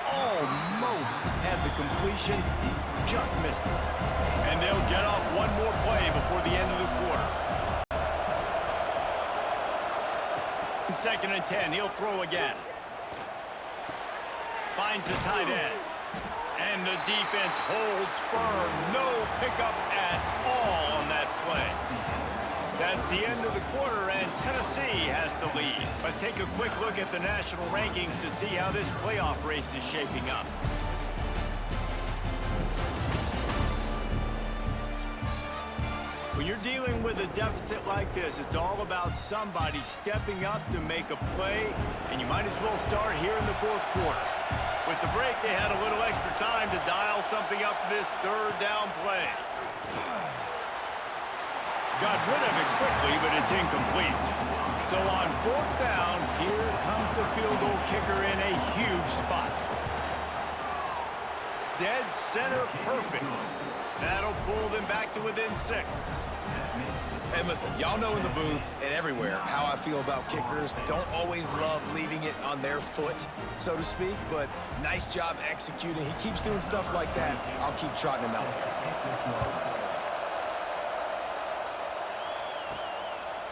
Almost had the completion, just missed it. And they'll get off one more play before the end of the quarter. 2nd and 10, he'll throw again. Finds the tight end. And the defense holds firm. No pickup at all on that play. That's the end of the quarter, and Tennessee has the lead. Let's take a quick look at the national rankings to see how this playoff race is shaping up. When you're dealing with a deficit like this, it's all about somebody stepping up to make a play, and you might as well start here in the 4th quarter. With the break, they had a little extra time to dial something up for this 3rd down play. Got rid of it quickly, but it's incomplete. So on 4th down, here comes the field goal kicker in a huge spot. Dead center perfect. That'll pull them back to within 6. And listen, y'all know in the booth and everywhere how I feel about kickers. Don't always love leaving it on their foot, so to speak, but nice job executing. He keeps doing stuff like that. I'll keep trotting him out there.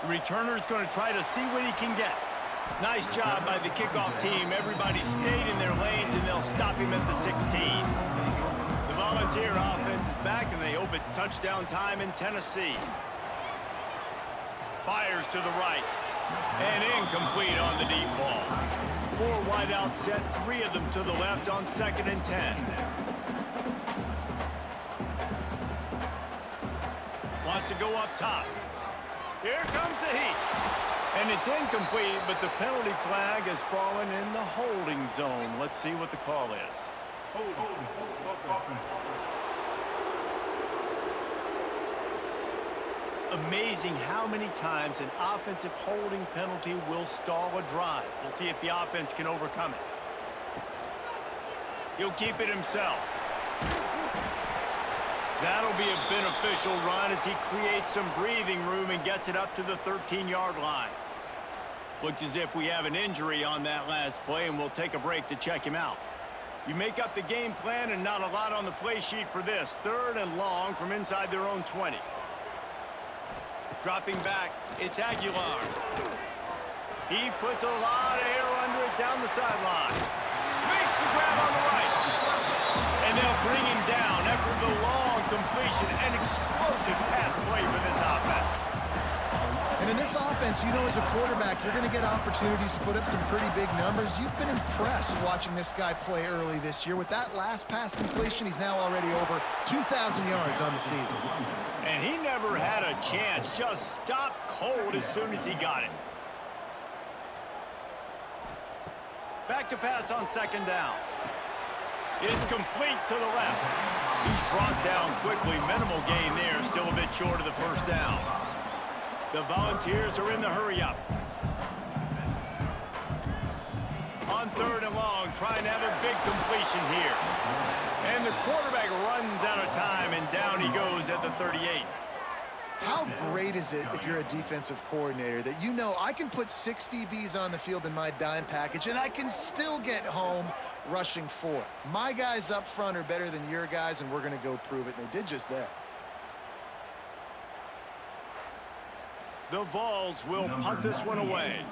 Returner's going to try to see what he can get. Nice job by the kickoff team. Everybody stayed in their lanes, and they'll stop him at the 16. The Volunteer offense is back, and they hope it's touchdown time in Tennessee. Fires to the right. And incomplete on the deep ball. 4 wide out set, 3 of them to the left on 2nd and 10. Wants to go up top. Here comes the heat. And it's incomplete, but the penalty flag has fallen in the holding zone. Let's see what the call is. Amazing how many times an offensive holding penalty will stall a drive. We'll see if the offense can overcome it. He'll keep it himself. That'll be a beneficial run as he creates some breathing room and gets it up to the 13-yard line. Looks as if we have an injury on that last play, and we'll take a break to check him out. You make up the game plan and not a lot on the play sheet for this. 3rd and long from inside their own 20. Dropping back, it's Aguilar. He puts a lot of air under it down the sideline. Makes the grab on the right. And they'll bring him down after the long completion. An explosive pass play for this offense. And in this offense, you know, as a quarterback, you're going to get opportunities to put up some pretty big numbers. You've been impressed watching this guy play early this year. With that last pass completion, he's now already over 2,000 yards on the season. And he never had a chance. Just stopped cold as soon as he got it. Back to pass on 2nd down. It's complete to the left. He's brought down quickly. Minimal gain there. Still a bit short of the 1st down. The Volunteers are in the hurry-up. On 3rd and long, trying to have a big completion here. And the quarterback runs out of time, and down he goes at the 38. How great is it if you're a defensive coordinator that you know I can put 6 DBs on the field in my dime package and I can still get home rushing 4. My guys up front are better than your guys, and we're going to go prove it. And they did just that. The Vols will punt this one away.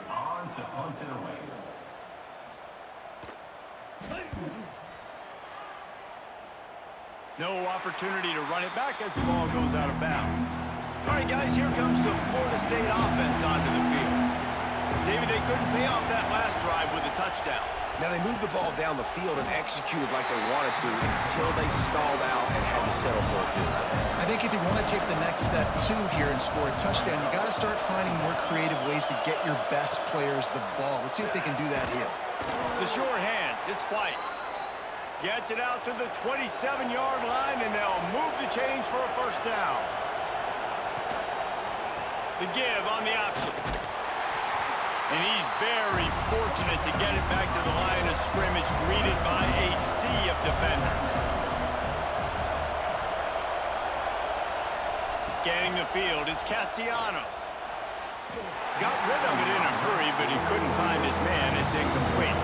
No opportunity to run it back as the ball goes out of bounds. All right, guys, here comes the Florida State offense onto the field. Maybe they couldn't pay off that last drive with a touchdown. Now, they moved the ball down the field and executed like they wanted to until they stalled out and had to settle for a field goal. I think if you want to take the next step, too, here and score a touchdown, you got to start finding more creative ways to get your best players the ball. Let's see if they can do that here. The short hands, it's White. Gets it out to the 27-yard line, and they'll move the chains for a first down. The give on the option. And he's very fortunate to get it back to the line of scrimmage, greeted by a sea of defenders. Scanning the field, it's Castellanos. Got rid of it in a hurry, but he couldn't find his man. It's incomplete.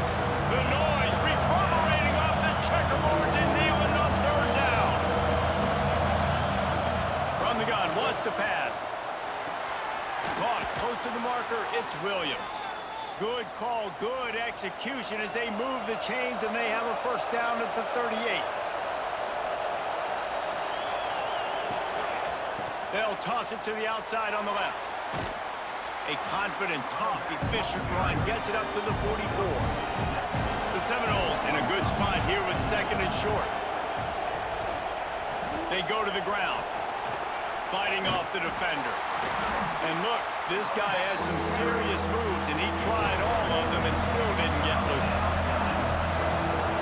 The noise reverberating off the checkerboards and kneeling on third down. From the gun, wants to pass. Caught close to the marker, it's Williams. Good call, good execution as they move the chains and they have a first down at the 38. They'll toss it to the outside on the left. A confident, tough, efficient run gets it up to the 44. The Seminoles in a good spot here with second and short. They go to the ground, fighting off the defender. And look, this guy has some serious moves, and he tried all of them and still didn't get loose.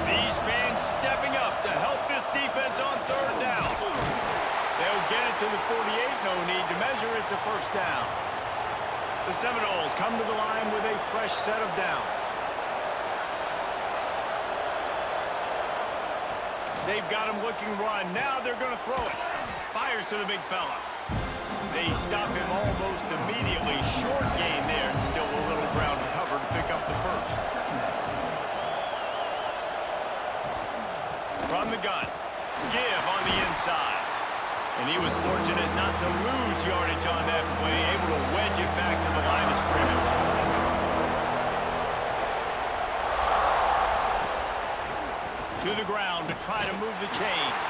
These fans stepping up to help this defense on third down. They'll get it to the 48, no need to measure, it's a first down. The Seminoles come to the line with a fresh set of downs. They've got him looking run, now they're going to throw it. Fires to the big fella. They stop him almost immediately. Short gain there and still a little ground to cover to pick up the first. From the gun, give on the inside. And he was fortunate not to lose yardage on that play, able to wedge it back to the line of scrimmage. To the ground to try to move the chains.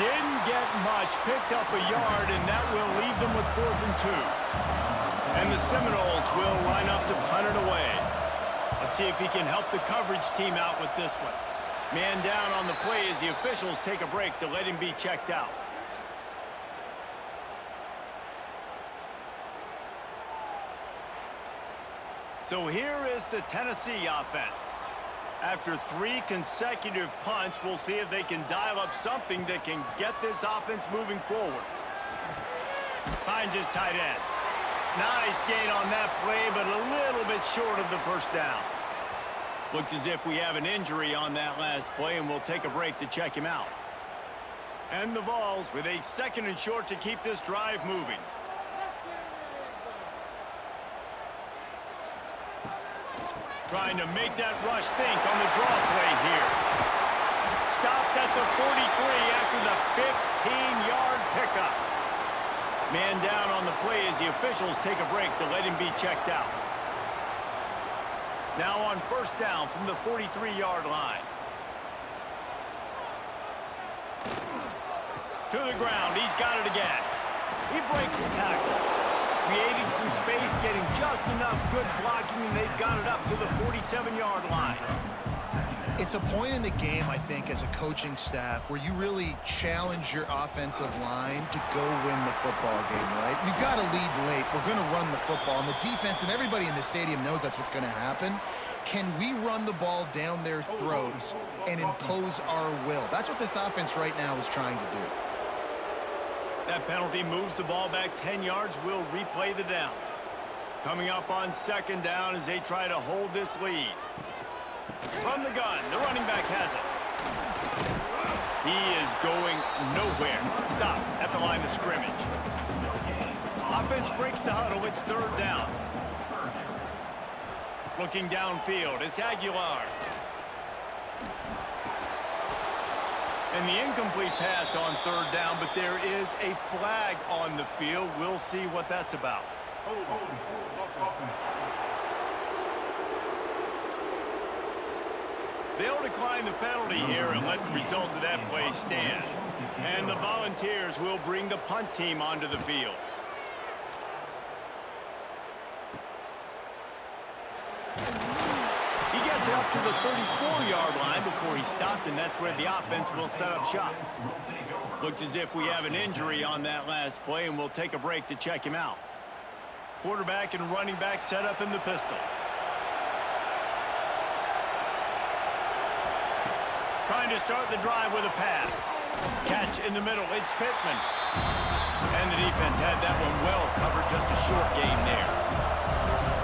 Didn't get much, picked up a yard, and that will leave them with 4th and 2. And the Seminoles will line up to punt it away. Let's see if he can help the coverage team out with this one. Man down on the play as the officials take a break to let him be checked out. So here is the Tennessee offense. After 3 consecutive punts, we'll see if they can dial up something that can get this offense moving forward. Finds his tight end. Nice gain on that play, but a little bit short of the first down. Looks as if we have an injury on that last play, and we'll take a break to check him out. And the Vols with a 2nd and short to keep this drive moving. Trying to make that rush think on the draw play here. Stopped at the 43 after the 15-yard pickup. Man down on the play as the officials take a break to let him be checked out. Now on first down from the 43-yard line. To the ground, he's got it again. He breaks the tackle. Creating some space, getting just enough good blocking, and they've got it up to the 47-yard line. It's a point in the game, I think, as a coaching staff where you really challenge your offensive line to go win the football game, right? We've got to lead late. We're going to run the football, and the defense and everybody in the stadium knows that's what's going to happen. Can we run the ball down their throats and impose our will? That's what this offense right now is trying to do. That penalty moves the ball back 10 yards. We'll replay the down. Coming up on second down as they try to hold this lead. From the gun, the running back has it. He is going nowhere. Stop at the line of scrimmage. Offense breaks the huddle. It's third down. Looking downfield, it's Aguilar. And the incomplete pass on third down, but there is a flag on the field. We'll see what that's about. They'll decline the penalty here and let the result of that play stand. And the Volunteers will bring the punt team onto the field. up to the 34-yard line before he stopped, and that's where the offense will set up shop. Looks as if we have an injury on that last play, and we'll take a break to check him out. Quarterback and running back set up in the pistol. Trying to start the drive with a pass. Catch in the middle. It's Pittman. And the defense had that one well covered. Just a short gain there.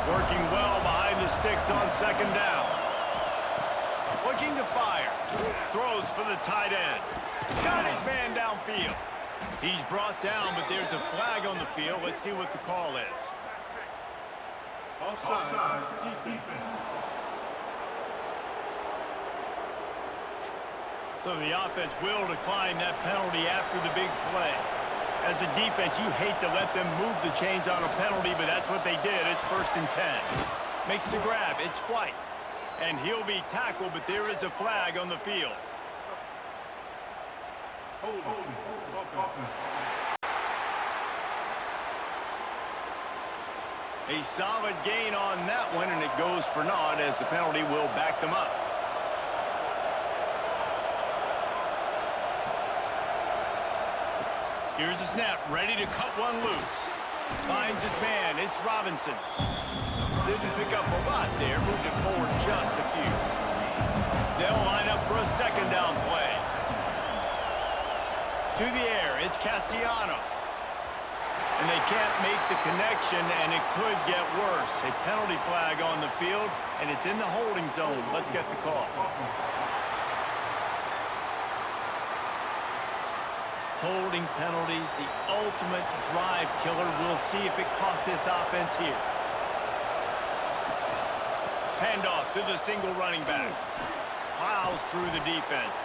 Working well behind the sticks on second down. Looking to fire. Throws for the tight end. Got his man downfield. He's brought down, but there's a flag on the field. Let's see what the call is. Offside, defense. So the offense will decline that penalty after the big play. As a defense, you hate to let them move the chains on a penalty, but that's what they did. It's 1st and 10. Makes the grab. It's White. And he'll be tackled, but there is a flag on the field. Hold. A solid gain on that one, and it goes for naught as the penalty will back them up. Here's the snap, ready to cut one loose. Finds his man, it's Robinson. Didn't pick up a lot there, moved it forward just a few. They'll line up for a second down play. To the air, it's Castellanos. And they can't make the connection, and it could get worse. A penalty flag on the field, and it's in the holding zone. Let's get the call. Holding penalties, the ultimate drive killer. We'll see if it costs this offense here. Handoff to the single running back. Plows through the defense.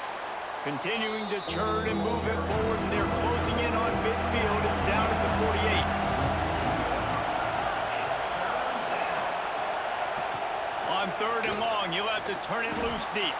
Continuing to churn and move it forward, and they're closing in on midfield. It's down at the 48. On 3rd and long, you'll have to turn it loose deep.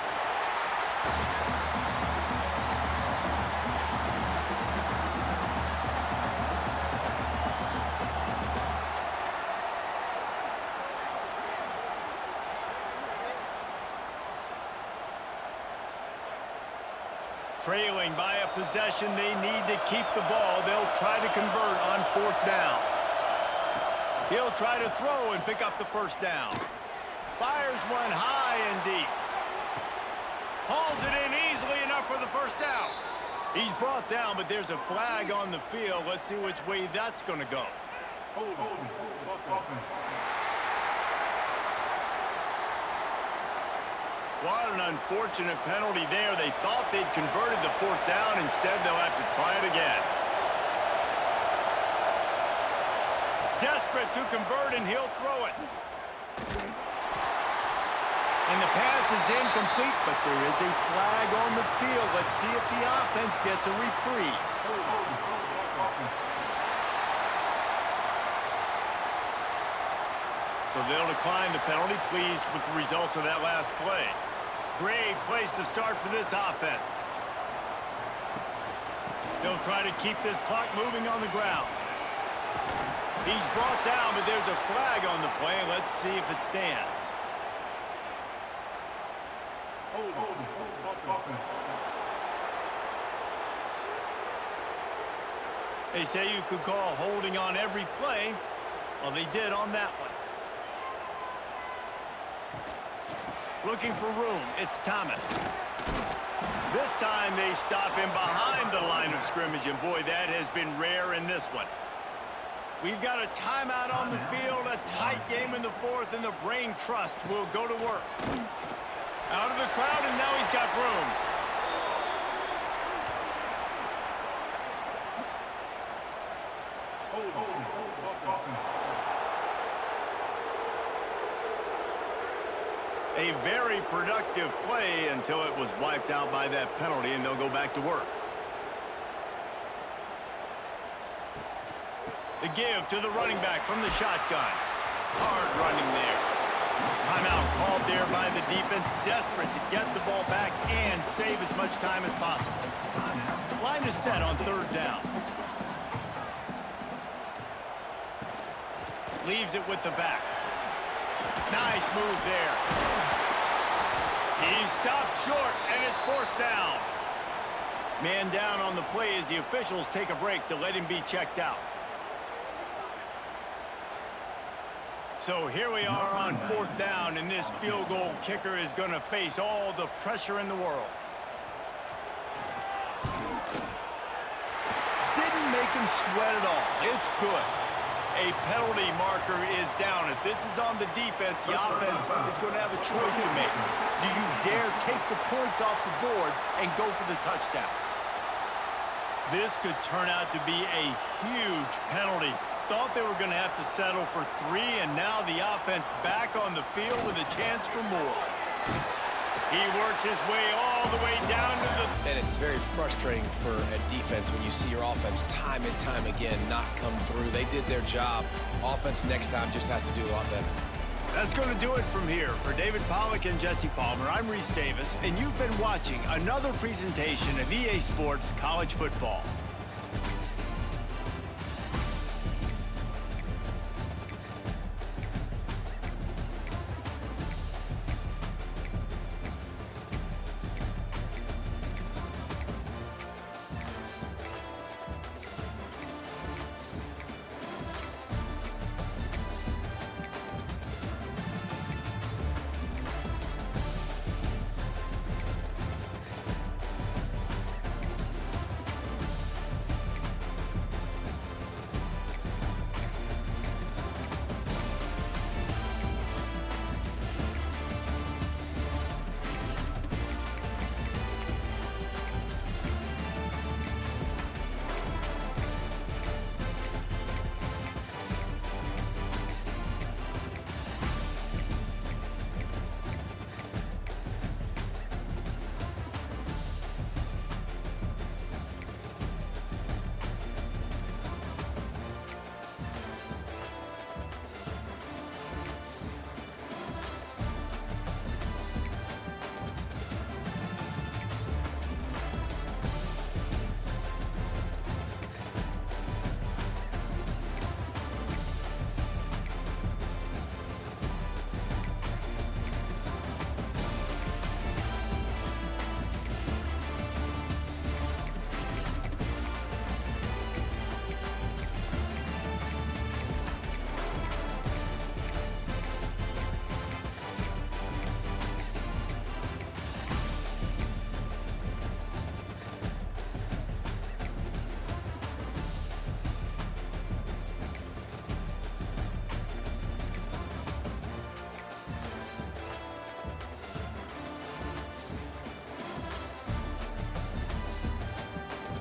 Trailing by a possession, they need to keep the ball. They'll try to convert on 4th down. He'll try to throw and pick up the 1st down. Fires one high and deep. Hauls it in easily enough for the 1st down. He's brought down, but there's a flag on the field. Let's see which way that's going to go. Hold. What an unfortunate penalty there. They thought they'd converted the 4th down. Instead, they'll have to try it again. Desperate to convert, and he'll throw it. And the pass is incomplete, but there is a flag on the field. Let's see if the offense gets a reprieve. So they'll decline the penalty, pleased with the results of that last play. Great place to start for this offense. They'll try to keep this clock moving on the ground. He's brought down, but there's a flag on the play. Let's see if it stands. They say you could call holding on every play. Well, they did on that one. Looking for room, it's Thomas. This time they stop him behind the line of scrimmage, and boy, that has been rare in this one. We've got a timeout on the field, a tight game in the 4th, and the brain trust will go to work. Out of the crowd, and now he's got room. A very productive play until it was wiped out by that penalty, and they'll go back to work. The give to the running back from the shotgun. Hard running there. Timeout called there by the defense, desperate to get the ball back and save as much time as possible. Line is set on 3rd down. Leaves it with the back. Nice move there. He stopped short, and it's 4th down. Man down on the play as the officials take a break to let him be checked out. So here we are on 4th down, and this field goal kicker is going to face all the pressure in the world. Didn't make him sweat at all. It's good. A penalty marker is down. If this is on the defense, the offense is going to have a choice to make. Do you dare take the points off the board and go for the touchdown? This could turn out to be a huge penalty. Thought they were going to have to settle for 3, and now the offense back on the field with a chance for more. He works his way all the way down to the... And it's very frustrating for a defense when you see your offense time and time again not come through. They did their job. Offense next time just has to do a lot better. That's going to do it from here. For David Pollack and Jesse Palmer, I'm Reese Davis, and you've been watching another presentation of EA Sports College Football.